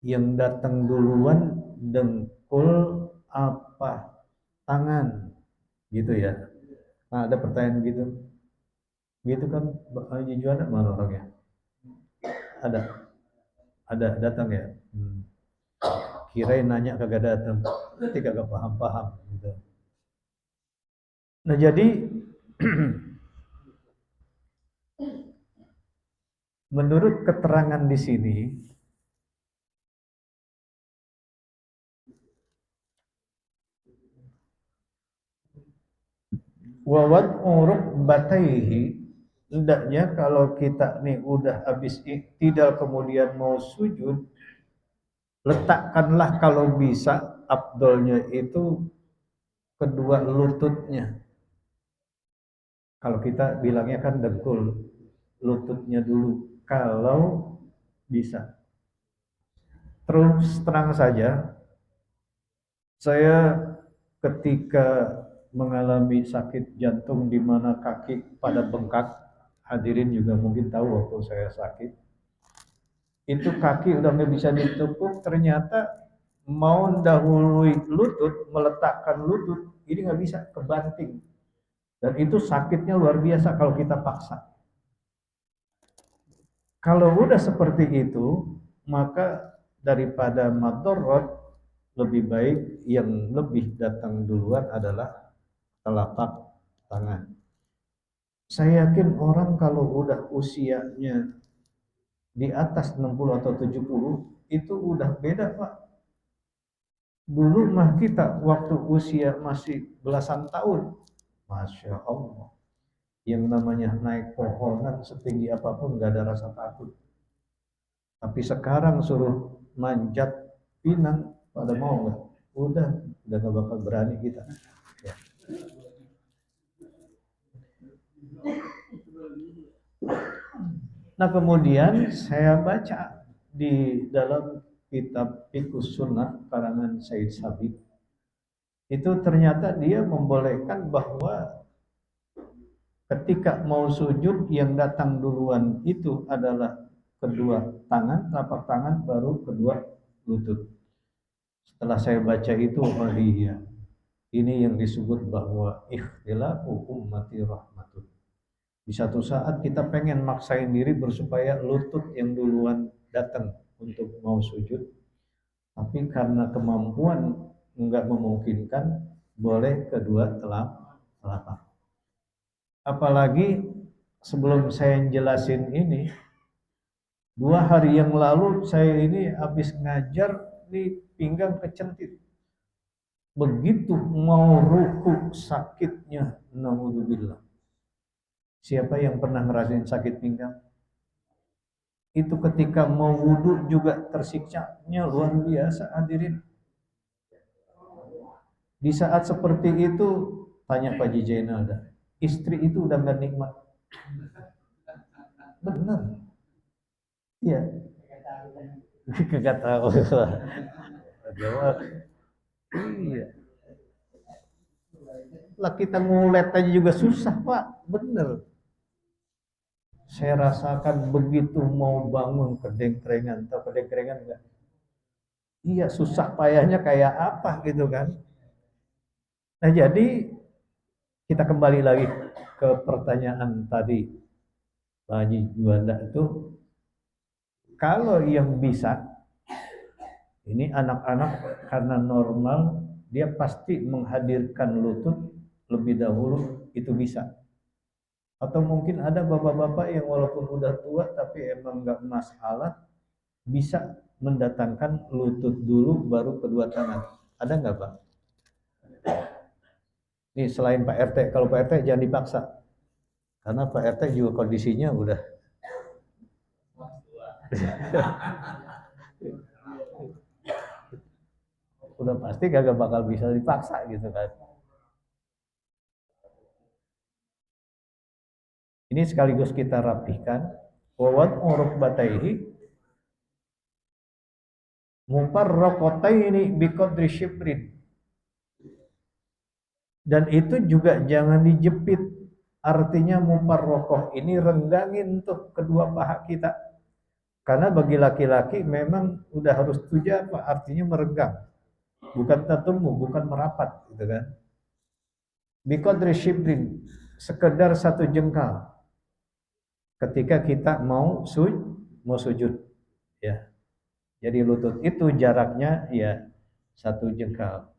Yang datang duluan dengkul apa tangan, gitu ya. Nah, ada pertanyaan gitu. Gitu kan Haji Juanda mana orangnya? Ada, datang ya. Kirain nanya kagak datang. Berarti kagak paham-paham gitu. Nah, jadi menurut keterangan di sini, wawat uruk bataihi, hendaknya kalau kita nih udah habis iktidal kemudian mau sujud, letakkanlah kalau bisa afdolnya itu kedua lututnya. Kalau kita bilangnya kan dengkul, lututnya dulu kalau bisa. Terus terang saja, saya ketika mengalami sakit jantung di mana kaki pada bengkak, hadirin juga mungkin tahu waktu saya sakit, itu kaki udah nggak bisa ditepuk, ternyata mau dahului lutut, meletakkan lutut, ini nggak bisa, kebanting. Dan itu sakitnya luar biasa kalau kita paksa. Kalau udah seperti itu, maka daripada madorot, lebih baik yang lebih datang duluan adalah telapak tangan. Saya yakin orang kalau udah usianya di atas 60 atau 70, itu udah beda, Pak. Dulu mah kita waktu usia masih belasan tahun, Masya Allah, yang namanya naik pohonan setinggi apapun gak ada rasa takut. Tapi sekarang suruh manjat pinang, pada mau nggak? Udah nggak bakal berani kita. Ya. Nah, kemudian saya baca di dalam kitab Fiqhus Sunnah karangan Said Sabiq, itu ternyata dia membolehkan bahwa ketika mau sujud yang datang duluan itu adalah kedua tangan, telapak tangan, baru kedua lutut. Setelah saya baca itu, oh iya, ini yang disebut bahwa ikhtilafu ummati rahmatun. Di satu saat kita pengen maksain diri bersupaya lutut yang duluan datang untuk mau sujud, tapi karena kemampuan enggak memungkinkan, boleh kedua telapak. Apalagi sebelum saya jelasin ini, 2 hari yang lalu saya ini habis ngajar di pinggang kecentit. Begitu mau ruku sakitnya, naudzubillah. Siapa yang pernah ngerasain sakit pinggang? Itu ketika mau wudhu juga tersiksanya luar biasa, hadirin. Di saat seperti itu, tanya Pak Ji Jainal dah, istri itu udah gak nikmat. Benar. Iya. Kagak tahu. Iya. Lah kita ngulet aja juga susah, Pak. Bener. Saya rasakan begitu mau bangun kedengkrengan, atau kedengkrengan enggak? Iya, susah payahnya kayak apa gitu kan. Nah, jadi kita kembali lagi ke pertanyaan tadi, Pak Haji Juanda itu, kalau yang bisa, ini anak-anak karena normal, dia pasti menghadirkan lutut lebih dahulu, itu bisa. Atau mungkin ada bapak-bapak yang walaupun udah tua tapi emang nggak masalah, bisa mendatangkan lutut dulu baru kedua tangan. Ada nggak, Pak? Nih selain Pak RT, kalau Pak RT jangan dipaksa. Karena Pak RT juga kondisinya udah pasti kagak bakal bisa dipaksa gitu kan. Ini sekaligus kita rapihkan. Wawat uruk bataihi mufarraqataini biqadri syibrin. Dan itu juga jangan dijepit. Artinya mufarraqah ini renggangin tuh kedua paha kita. Karena bagi laki-laki memang udah harus tuja apa artinya merenggang, bukan tatummu, bukan merapat, gitu kan? Biqadri shibrin, sekedar satu jengkal. Ketika kita mau sujud, ya. Jadi lutut itu jaraknya ya satu jengkal.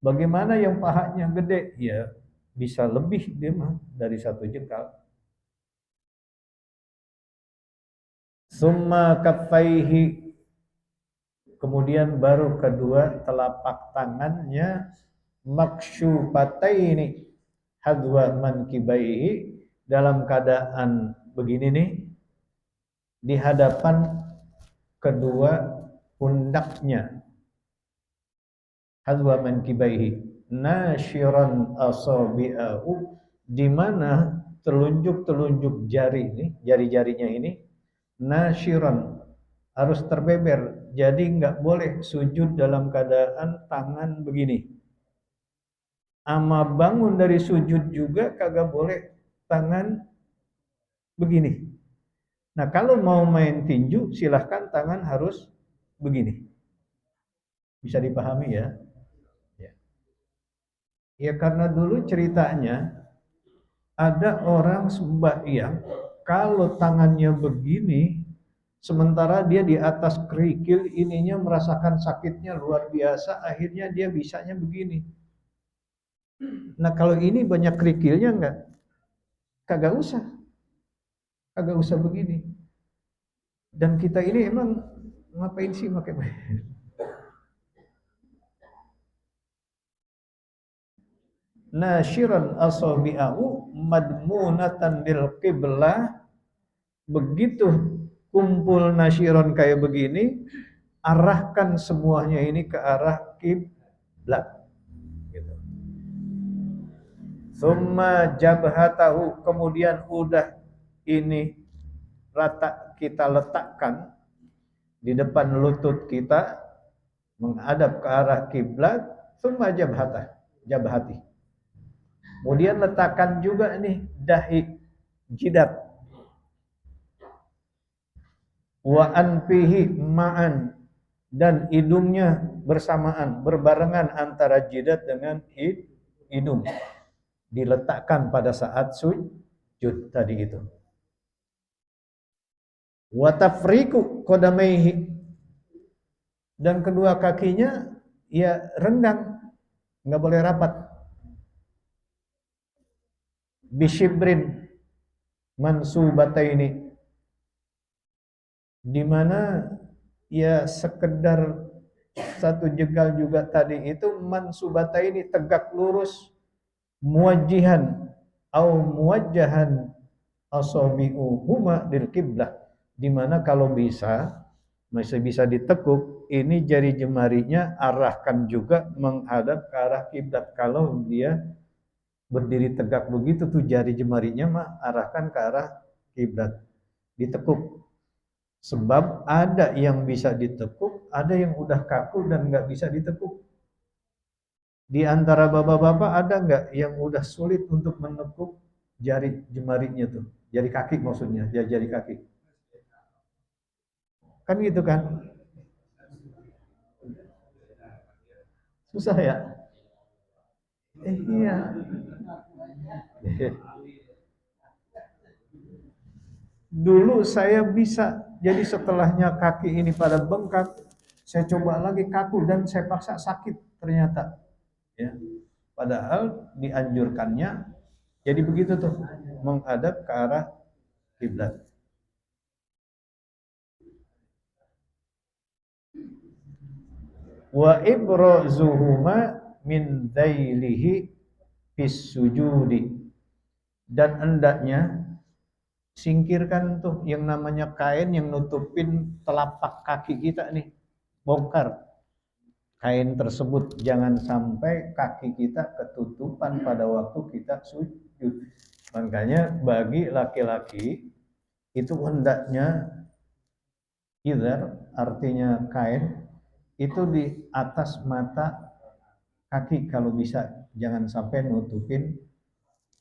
Bagaimana yang pahanya gede? Ya bisa lebih dia mah dari satu jengkal. Summa kaffaihi, kemudian baru kedua telapak tangannya maksyufataini hadwa mankibaihi, dalam keadaan begini nih di hadapan kedua pundaknya, hadwa mankibaihi nasyiran asabi'ahu, di mana telunjuk-telunjuk jari ini, jari-jarinya ini nasyiran, harus terbeber. Jadi nggak boleh sujud dalam keadaan tangan begini. Ama bangun dari sujud juga kagak boleh tangan begini. Nah kalau mau main tinju silahkan tangan harus begini. Bisa dipahami ya? Ya, ya karena dulu ceritanya ada orang sembahyang kalau tangannya begini sementara dia di atas kerikil ininya merasakan sakitnya luar biasa, akhirnya dia bisanya begini. Nah kalau ini banyak kerikilnya enggak? Kagak usah. Kagak usah begini. Dan kita ini emang ngapain sih pakai nasyiran asabi'ahu madmunatan lil qiblah, begitu kumpul nasyiron kayak begini, arahkan semuanya ini ke arah kiblat. Gitu. Summa jabhatahu, kemudian udah ini rata kita letakkan di depan lutut kita menghadap ke arah kiblat. Summa jabhati. Kemudian letakkan juga nih dahi, jidat, wa anfihi ma'an, dan hidungnya bersamaan, berbarengan antara jidat dengan hidung, diletakkan pada saat sujud tadi itu. Wa tafriqu qadamaihi, dan kedua kakinya ya renggang, nggak boleh rapat. Bishibrin mansubataini, di mana ya sekedar satu jengkal juga tadi itu mansubataini, tegak lurus, muwajjihan au muwajjahan asabi'uhuma lil qiblah, di mana kalau bisa masih bisa ditekuk, ini jari jemarinya arahkan juga menghadap ke arah kiblat. Kalau dia berdiri tegak begitu tuh jari jemarinya mah arahkan ke arah kiblat, ditekuk. Sebab ada yang bisa ditekuk, ada yang udah kaku dan nggak bisa ditekuk. Di antara bapak-bapak ada nggak yang udah sulit untuk menekuk jari jemarinya tuh, jari kaki maksudnya, jari kaki. Kan gitu kan? Susah ya? Iya. Dulu saya bisa, jadi setelahnya kaki ini pada bengkak, saya coba lagi kaku dan saya paksa sakit ternyata. Ya. Padahal dianjurkannya jadi begitu tuh, menghadap ke arah kiblat. Wa ibrazuhuma min dailihi fis sujudi, dan hendaknya singkirkan tuh yang namanya kain yang nutupin telapak kaki kita nih, bongkar kain tersebut, jangan sampai kaki kita ketutupan pada waktu kita sujud. Makanya bagi laki-laki itu hendaknya izar, artinya kain, itu di atas mata kaki kalau bisa, jangan sampai nutupin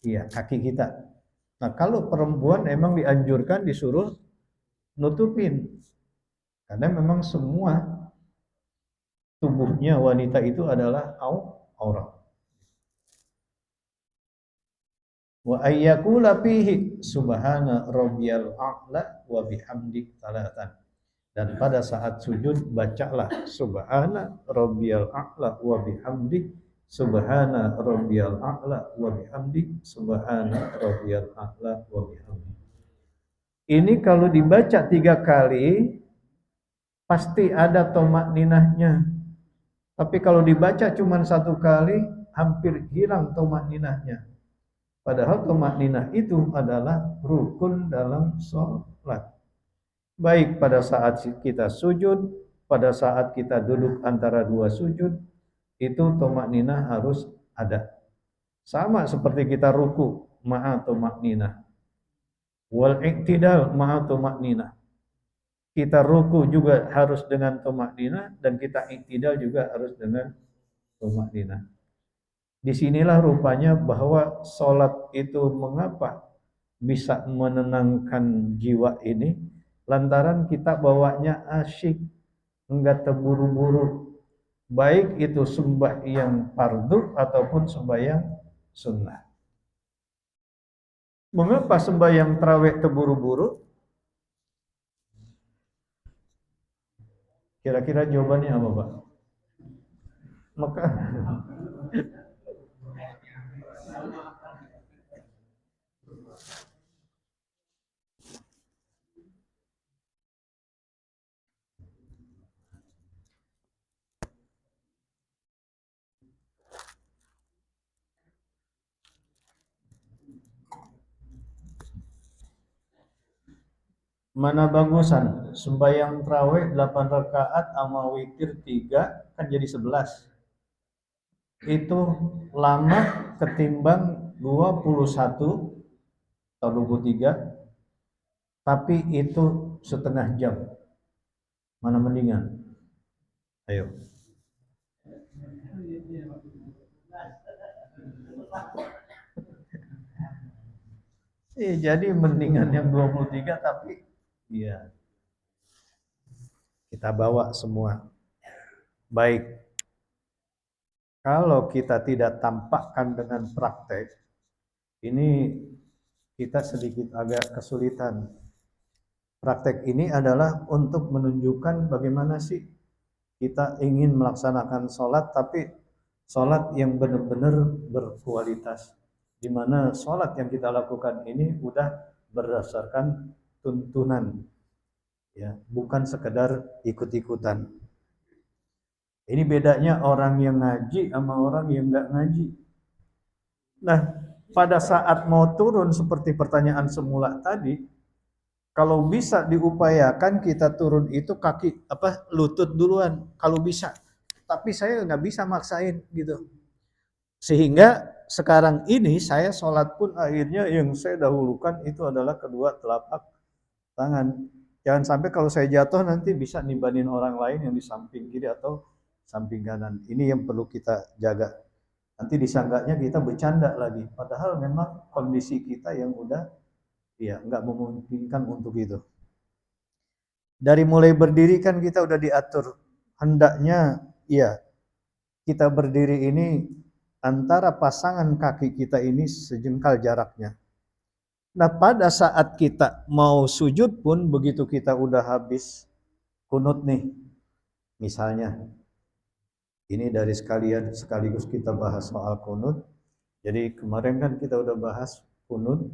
kaki kita. Nah kalau perempuan emang dianjurkan disuruh nutupin. Karena memang semua tubuhnya wanita itu adalah aurat. Wa ayyakula fihi subhana rabbiyal a'la wa bihamdi talatan. Dan pada saat sujud bacalah subhana rabbiyal a'la wa bihamdi subhana rabbiyal a'la wa bihamdi subhana rabbiyal a'la wa bihamdi. Ini kalau dibaca 3 kali pasti ada tomak ninahnya. Tapi kalau dibaca cuma 1 kali hampir hilang tomak ninahnya. Padahal tomak ninah itu adalah rukun dalam sholat. Baik pada saat kita sujud, pada saat kita duduk antara 2 sujud, itu tomak ninah harus ada. Sama seperti kita ruku, ma'a tomak ninah. Wal iktidal ma'a tomak ninah. Kita ruku juga harus dengan tomak ninah, dan kita iktidal juga harus dengan tomak ninah. Disinilah rupanya bahwa sholat itu mengapa bisa menenangkan jiwa ini, lantaran kita bawanya asyik, enggak terburu-buru, baik itu sembahyang fardu ataupun sembahyang sunnah. Mengapa sembahyang tarawih terburu-buru? Kira-kira jawabannya apa, Pak? Maka mana bagusan? Sembahyang tarawih 8 rakaat sama witir 3 kan jadi 11. Itu lama ketimbang 21 atau 23, tapi itu setengah jam. Mana mendingan? Ayo. Jadi mendingan yang 23 tapi ya kita bawa semua. Baik. Kalau kita tidak tampakkan dengan praktek, ini kita sedikit agak kesulitan. Praktek ini adalah untuk menunjukkan bagaimana sih kita ingin melaksanakan sholat, tapi sholat yang benar-benar berkualitas. Di mana sholat yang kita lakukan ini udah berdasarkan tuntunan, ya, bukan sekedar ikut-ikutan. Ini bedanya orang yang ngaji sama orang yang nggak ngaji. Nah, pada saat mau turun seperti pertanyaan semula tadi, kalau bisa diupayakan kita turun itu kaki lutut duluan kalau bisa. Tapi saya nggak bisa maksain gitu. Sehingga sekarang ini saya sholat pun akhirnya yang saya dahulukan itu adalah kedua telapak tangan. Jangan sampai kalau saya jatuh nanti bisa nimbanin orang lain yang di samping kiri atau samping kanan. Ini yang perlu kita jaga. Nanti disangganya kita bercanda lagi. Padahal memang kondisi kita yang udah ya nggak memungkinkan untuk itu. Dari mulai berdiri kan kita udah diatur. Hendaknya ya kita berdiri ini antara pasangan kaki kita ini sejengkal jaraknya. Nah pada saat kita mau sujud pun begitu kita udah habis kunut nih. Misalnya ini dari sekaligus kita bahas soal kunut. Jadi kemarin kan kita udah bahas kunut.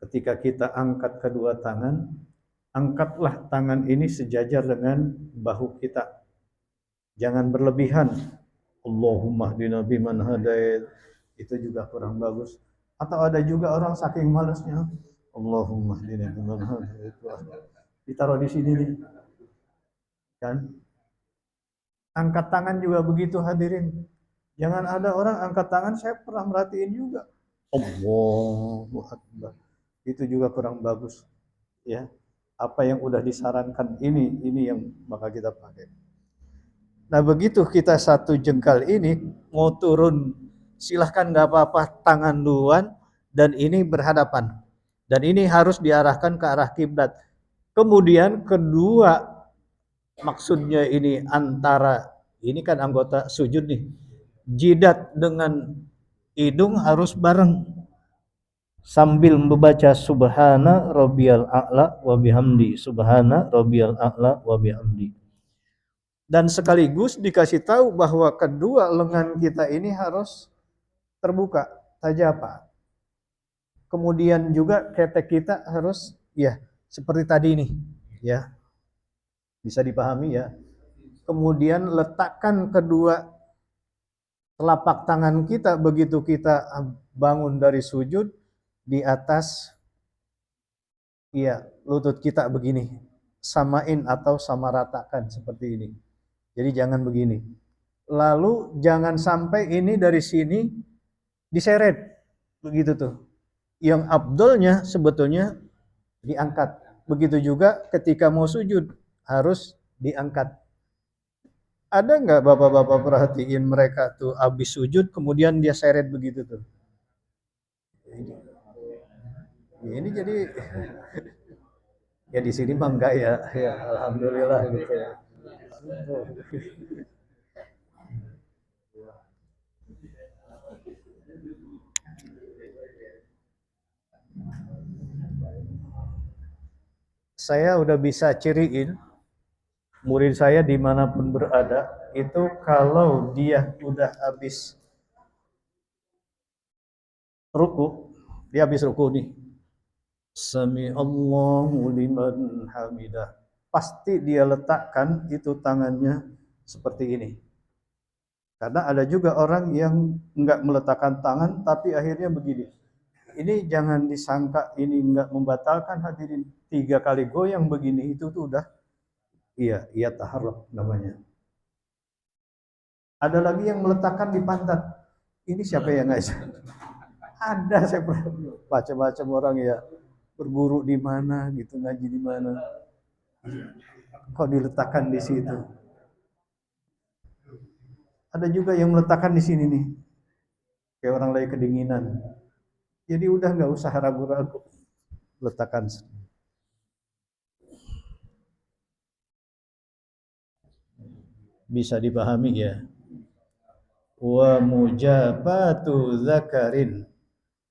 Ketika kita angkat kedua tangan, angkatlah tangan ini sejajar dengan bahu kita. Jangan berlebihan. Allahumma hdina biman hadait. Itu juga kurang bagus. Atau ada juga orang saking malasnya, Allahumma hdina biman hadait. Ditaruh di sini nih. Kan? Angkat tangan juga begitu hadirin. Jangan ada orang angkat tangan, saya pernah merhatiin juga. Allahu Akbar. Itu juga kurang bagus. Ya. Apa yang udah disarankan ini yang bakal kita pakai. Nah begitu kita satu jengkal ini mau turun, silahkan nggak apa-apa tangan duluan dan ini berhadapan. Dan ini harus diarahkan ke arah kiblat. Kemudian kedua, maksudnya ini antara, ini kan anggota sujud nih, jidat dengan hidung harus bareng sambil membaca subhana rabbiyal a'la wa bihamdi, subhana rabbiyal a'la wa bihamdi. Dan sekaligus dikasih tahu bahwa kedua lengan kita ini harus terbuka, tajapa. Kemudian juga ketek kita harus ya seperti tadi nih, ya. Bisa dipahami ya. Kemudian letakkan kedua telapak tangan kita begitu kita bangun dari sujud di atas ya lutut kita begini. Samain atau samaratakan seperti ini. Jadi jangan begini. Lalu jangan sampai ini dari sini diseret. Begitu tuh. Yang abdolnya sebetulnya diangkat. Begitu juga ketika mau sujud harus diangkat. Ada nggak bapak-bapak perhatiin mereka tuh habis sujud kemudian dia seret begitu tuh? Ini jadi ya di sini mah enggak ya, ya alhamdulillah gitu ya. Saya udah bisa ciriin murid saya dimanapun berada itu kalau dia udah habis ruku, dia habis ruku nih. Sami Allahu liman hamidah. Pasti dia letakkan itu tangannya seperti ini. Karena ada juga orang yang enggak meletakkan tangan tapi akhirnya begini. Ini jangan disangka ini enggak membatalkan hadirin. 3 kali goyang begini itu tuh udah iya taharruk namanya. Ada lagi yang meletakkan di pantat. Ini siapa yang ngajak? Ada saya pernah macam-macam orang ya berguru di mana gitu, ngaji di mana. Kok diletakkan di situ? Ada juga yang meletakkan di sini nih. Kayak orang lagi kedinginan. Jadi udah nggak usah ragu-ragu. Letakkan. Bisa dipahami ya. Wa mujabatu zakarin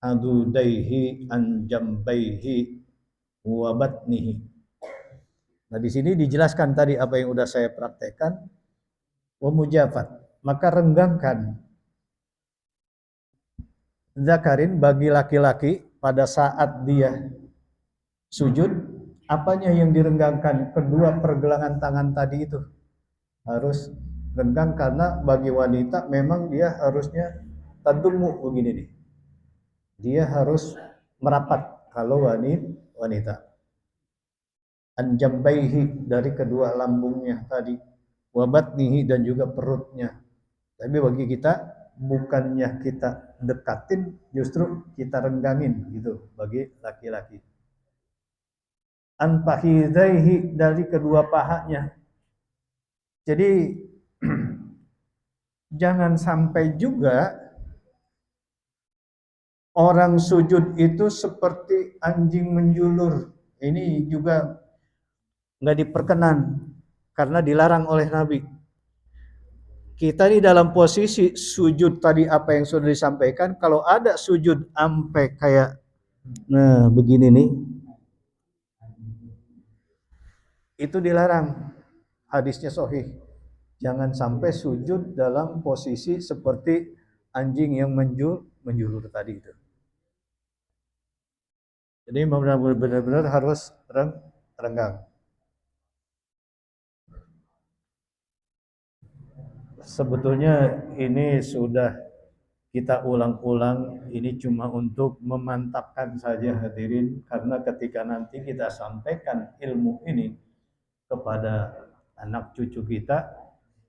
adudaihi an jambaihi wa batnihi. Nah di sini dijelaskan tadi apa yang udah saya praktekkan. Wa mujafat, maka renggangkan zakarin bagi laki-laki pada saat dia sujud, apanya yang direnggangkan? Kedua pergelangan tangan tadi itu harus renggang karena bagi wanita memang dia harusnya tadumu begini nih. Dia harus merapat kalau wanita. Anjambaihi dari kedua lambungnya tadi, wabatnihi dan juga perutnya. Tapi bagi kita bukannya kita dekatin, justru kita renggangin gitu bagi laki-laki. Anfahidaihi dari kedua pahanya. Jadi jangan sampai juga orang sujud itu seperti anjing menjulur. Ini juga nggak diperkenan karena dilarang oleh Nabi. Kita di dalam posisi sujud tadi apa yang sudah disampaikan, kalau ada sujud sampai kayak nah begini nih, itu dilarang. Hadisnya sahih. Jangan sampai sujud dalam posisi seperti anjing yang menjulur tadi itu. Jadi benar-benar harus renggang. Sebetulnya ini sudah kita ulang-ulang, ini cuma untuk memantapkan saja hadirin, karena ketika nanti kita sampaikan ilmu ini kepada anak cucu kita,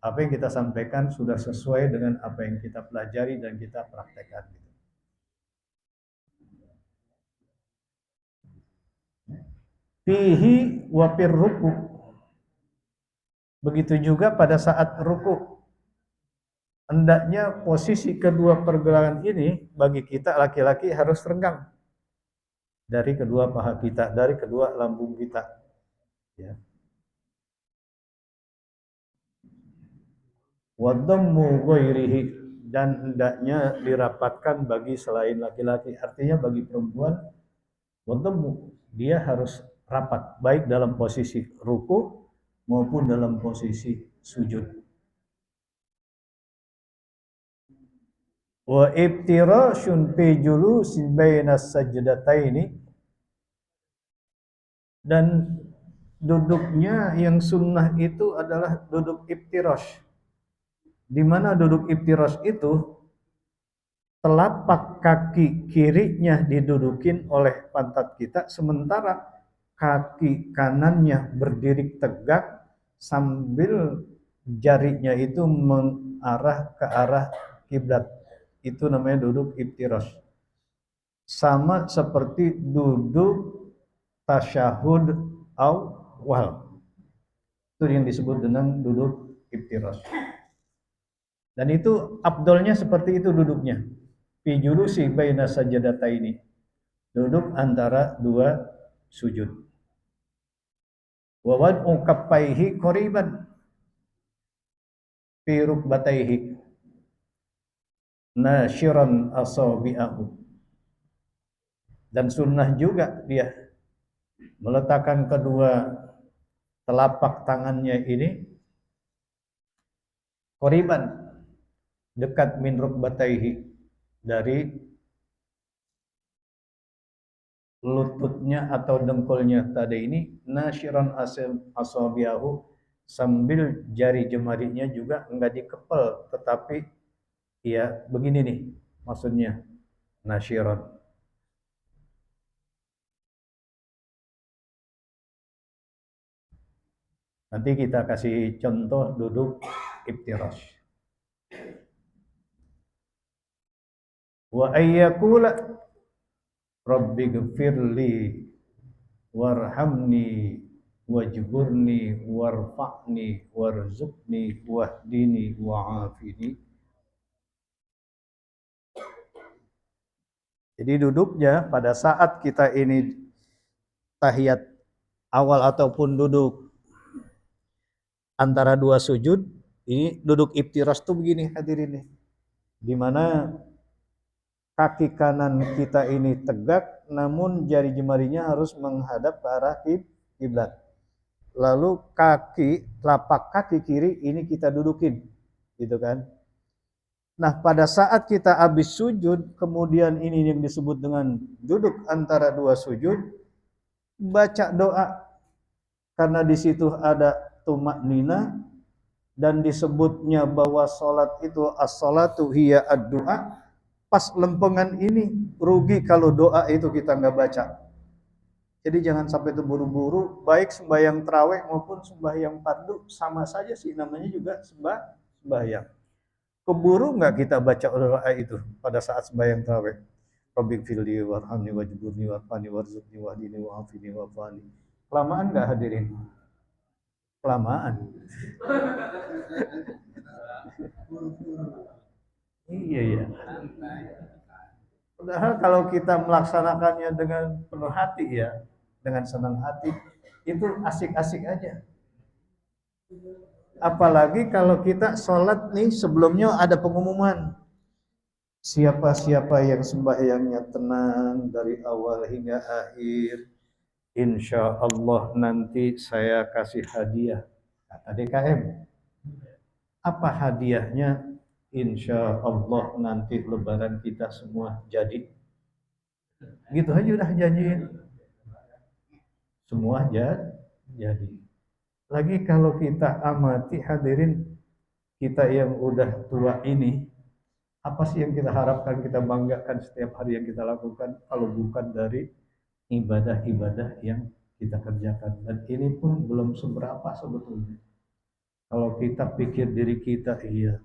apa yang kita sampaikan sudah sesuai dengan apa yang kita pelajari dan kita praktekkan. Fihi wa ruku. Begitu juga pada saat ruku. Hendaknya posisi kedua pergelangan ini bagi kita laki-laki harus renggang dari kedua paha kita, dari kedua lambung kita. Ya. Wa dhammu ghairihi, dan hendaknya dirapatkan bagi selain laki-laki. Artinya bagi perempuan, wa dhammu, dia harus rapat baik dalam posisi ruku maupun dalam posisi sujud. Wa ibtirashun fi julusin bainas sajdataini, dan duduknya yang sunnah itu adalah duduk iftirash. Di mana duduk iftirash itu telapak kaki kirinya didudukin oleh pantat kita, sementara kaki kanannya berdiri tegak sambil jarinya itu mengarah ke arah kiblat. Itu namanya duduk iftirash. Sama seperti duduk tasyahud awal. Itu yang disebut dengan duduk iftirash. Dan itu afdolnya seperti itu duduknya. Fi julusi baina sajadataini. Duduk antara dua sujud. Wa wad'u kaffaihi qariban fi rukbataihi nashiran asabi'ahu. Dan sunnah juga dia meletakkan kedua telapak tangannya ini qariban, dekat min rukbataihi, dari lututnya atau dengkulnya tadi ini, nashiran asabi'ahu, sambil jari jemarinya juga enggak dikepel, tetapi ya begini nih maksudnya nashiran. Nanti kita kasih contoh duduk iftirash. Wa ayyakula rabbi gfirli warhamni wajburni warfa'ni warzuqni wahdini wa'afini. Jadi duduknya pada saat kita ini tahiyat awal ataupun duduk antara dua sujud, ini duduk iftirash tuh begini hadirin nih. Di mana kaki kanan kita ini tegak, namun jari jemarinya harus menghadap ke arah kiblat. Lalu telapak kaki kiri ini kita dudukin, gitu kan? Nah, pada saat kita habis sujud, kemudian ini yang disebut dengan duduk antara dua sujud, baca doa, karena di situ ada tumaknina, dan disebutnya bahwa salat itu as-salatu hiya ad-du'a. Pas lempengan ini rugi kalau doa itu kita nggak baca. Jadi jangan sampai terburu-buru, baik sembahyang tarawih maupun sembahyang fardu sama saja sih, namanya juga sembahyang. Keburu nggak kita baca doa itu pada saat sembahyang tarawih? Rabbighfirli warhamni wajburni warfani warzuqni wahdini wa'afini wa'afani. Kelamaan nggak hadirin? Kelamaan. Iya ya. Padahal kalau kita melaksanakannya dengan penuh hati ya, dengan senang hati, itu asik-asik aja. Apalagi kalau kita sholat nih sebelumnya ada pengumuman. Siapa-siapa yang sembahyangnya tenang dari awal hingga akhir, insya Allah nanti saya kasih hadiah. Kata DKM. Apa hadiahnya? Insya Allah nanti lebaran kita semua jadi. Gitu aja udah janjiin. Semua jadi. Lagi kalau kita amati hadirin, kita yang udah tua ini, apa sih yang kita harapkan, kita banggakan setiap hari yang kita lakukan, kalau bukan dari ibadah-ibadah yang kita kerjakan. Dan ini pun belum seberapa sebetulnya. Kalau kita pikir diri kita, iya,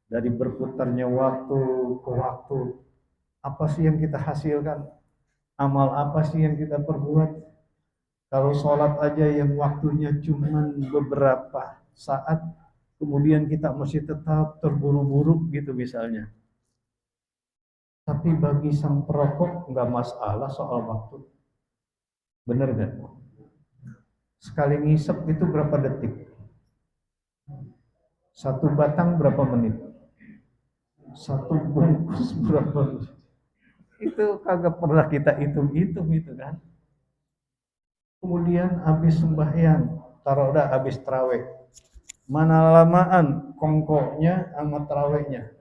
dari berputarnya waktu ke waktu, apa sih yang kita hasilkan? Amal apa sih yang kita perbuat? Kalau sholat aja yang waktunya cuma beberapa saat, kemudian kita masih tetap terburu-buru gitu misalnya. Tapi bagi sang perokok nggak masalah soal waktu. Bener gak? Sekali ngisep itu berapa detik? Satu batang berapa menit? Satu bungkus berapa? Itu kagak pernah kita hitung-hitung itu kan. Kemudian habis sembahyang, taruh dah habis terawih. Mana lamaan kongkoknya sama terawihnya.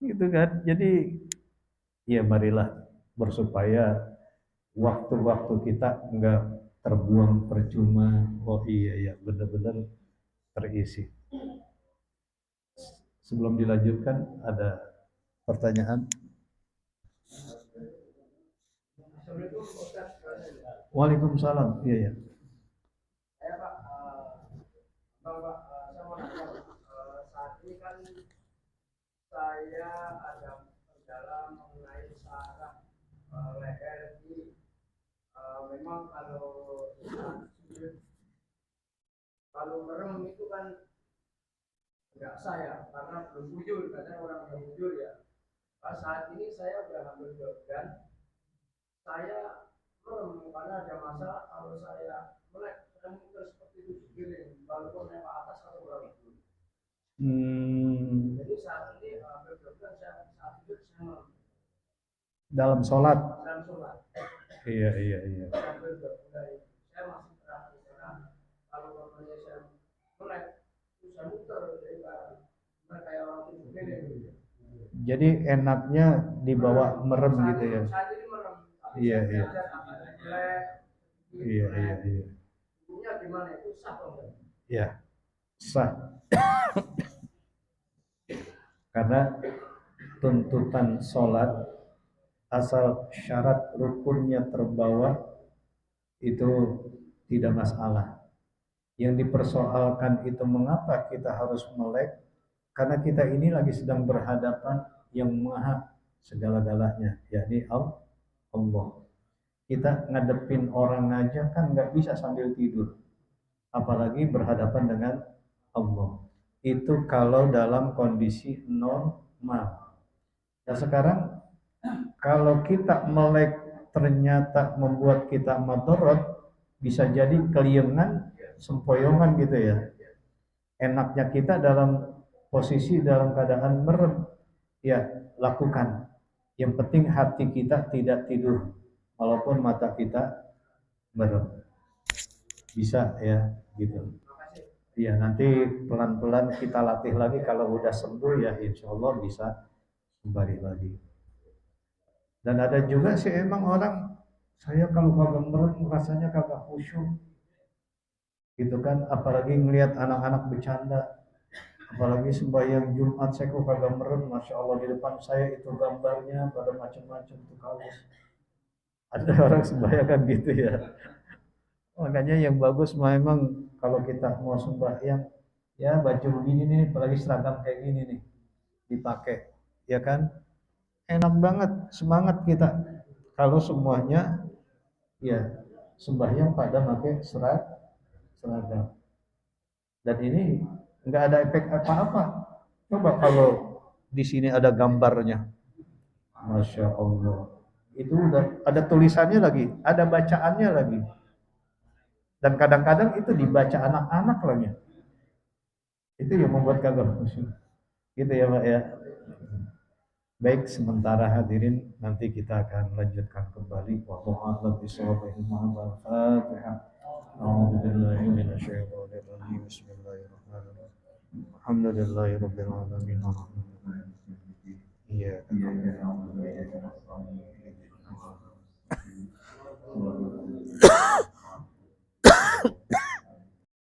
Gitu kan. Jadi ya marilah bersupaya waktu-waktu kita enggak terbuang percuma. Oh iya ya, benar-benar terisi. Sebelum dilanjutkan ada pertanyaan. Waalaikumsalam. Iya ya. Saya Pak, Pak, saya mau nanya saat ini kan saya ada kendala mengenai saraf leher ini. Memang kalau merem itu kan nggak sah ya, karena belum bujur, katanya orang belum bujur ya. Pas saat ini saya udah hampir dan saya merem karena ada masalah kalau saya melek, saya muter seperti itu giring, walaupun saya ke atas atau kurang. Jadi saat ini hampir saya saat itu saya merem. Dalam sholat. Dalam sholat. Iya iya iya. Saya masih terang kalau namanya saya melek, saya muter kayak orang itu giring. Jadi enaknya dibawa merem gitu ya. Iya iya. Iya iya iya. Iya, sah. Karena tuntutan sholat asal syarat rukunnya terbawa itu tidak masalah. Yang dipersoalkan itu mengapa kita harus melek, karena kita ini lagi sedang berhadapan yang maha segala-galanya, yakni Allah. Kita ngadepin orang aja kan nggak bisa sambil tidur, apalagi berhadapan dengan Allah. Itu kalau dalam kondisi normal. Nah sekarang kalau kita melek ternyata membuat kita madorot, bisa jadi keliengan, sempoyongan gitu ya. Enaknya kita dalam posisi dalam keadaan merem, ya lakukan. Yang penting hati kita tidak tidur, walaupun mata kita merem. Bisa ya, gitu. Ya nanti pelan-pelan kita latih lagi, kalau udah sembuh ya insya Allah bisa kembali lagi. Dan ada juga sih emang orang, saya kalau kagak merem rasanya kagak khusyuk, gitu kan. Apalagi ngelihat anak-anak bercanda, apalagi sembahyang Jumat saya kok kagak merem, masya Allah di depan saya itu gambarnya pada macam-macam tuh kaos. Ada orang sembahyang kan gitu ya. Makanya yang bagus memang kalau kita mau sembahyang ya baju begini nih, apalagi seragam kayak gini nih dipakai, ya kan? Enak banget, semangat kita. Kalau semuanya ya sembahyang pada pakai seragam. Dan ini nggak ada efek apa-apa. Coba kalau di sini ada gambarnya, masya Allah. Itu udah ada tulisannya lagi, ada bacaannya lagi. Dan kadang-kadang itu dibaca anak-anak lagi. Itu yang membuat kagak khusyuk. Gitu ya Pak ya. Baik, sementara hadirin nanti kita akan lanjutkan kembali. Wallahu a'lam bishawab. Al-Fatihah. A'udzu billahi minasyaitonir rajim. Bismillahirrahmanirrahim. Alhamdulillahirabbil alamin. Iya.